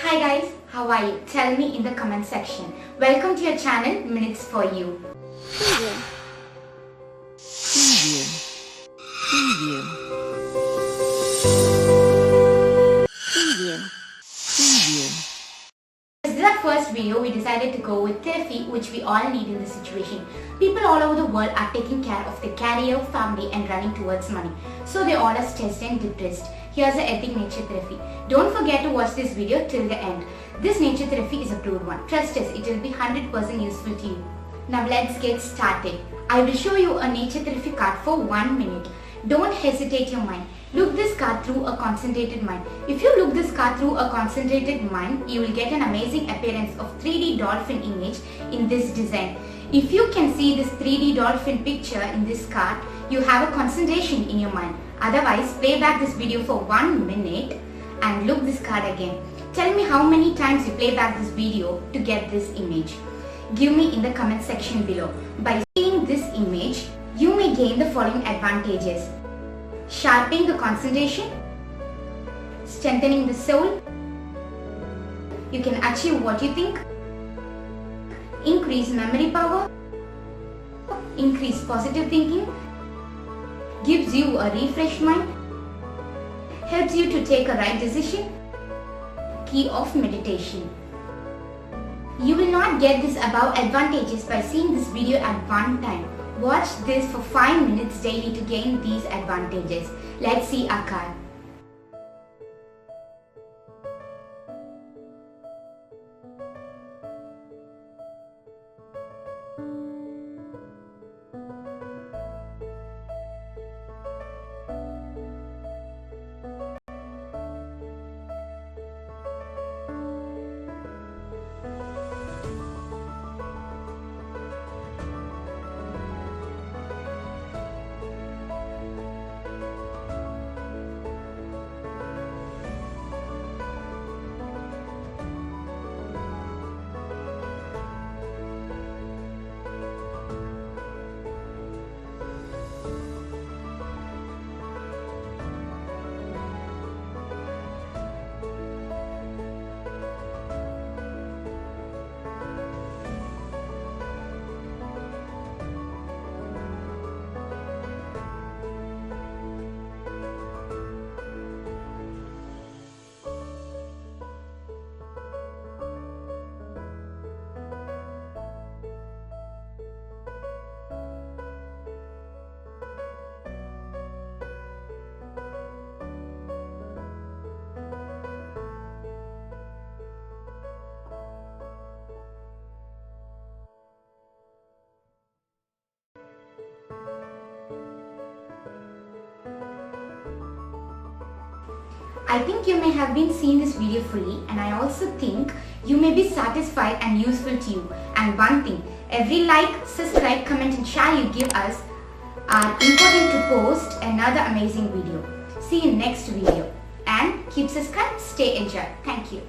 Hi guys, how are you? Tell me in the comment section. Welcome to your channel, Minutes for You. Preview. Preview. Preview. Preview. This is our first video. We decided to go with therapy, which we all need in this situation. People all over the world are taking care of their career, family and running towards money. So they all are stressed and depressed. Here's a epic nature therapy. Don't forget to watch this video till the end. This nature therapy is a approved one. Trust us, it will be 100% useful to you. Now let's get started. I will show you a nature therapy card for 1 minute. Don't hesitate your mind. Look this card through a concentrated mind. If you look this card through a concentrated mind, you will get an amazing appearance of 3D dolphin image in this design. If you can see this 3D dolphin picture in this card, you have a concentration in your mind. Otherwise, play back this video for 1 minute and look this card again. Tell me how many times you play back this video to get this image. Give me in the comment section below. By seeing this image, you may gain the following advantages: sharpening the concentration, strengthening the soul, you can achieve what you think, increase memory power, increase positive thinking, gives you a refreshed mind, helps you to take a right decision, key of meditation. You will not get this above advantages by seeing this video at one time. Watch this for 5 minutes daily to gain these advantages. Let's see our card. I think you may have been seeing this video fully, and I also think you may be satisfied and useful to you. And one thing, every like, subscribe, comment and share you give us are important to post another amazing video. See you next video and keep subscribed, stay enjoyed. Thank you.